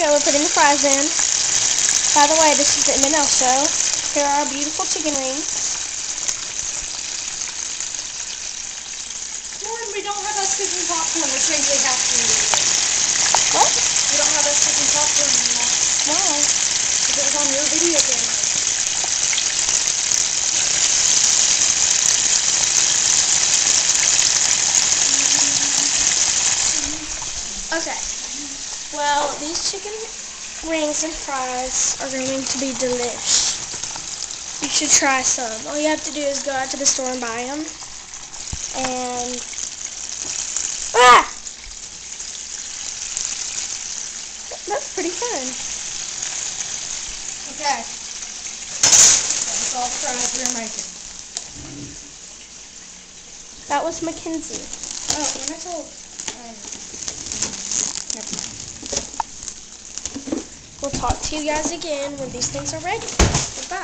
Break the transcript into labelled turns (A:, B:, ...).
A: go. We're putting the fries in. By the way, this is the M&L show. Here are our beautiful chicken wings.
B: Lauren, we don't have us cooking popcorn, which means we have to eat it.
A: What?
B: We don't have us cooking popcorn anymore.
A: Why?
B: Because it was on your video camera.
A: Okay. Well, these chicken wings and fries are going to be delish. You should try some. All you have to do is go out to the store and buy them. And that's pretty fun.
B: Okay. That's all the fries we're making.
A: That was Mackenzie.
B: Oh, and I told.
A: We'll talk to you guys again when these things are ready. Goodbye.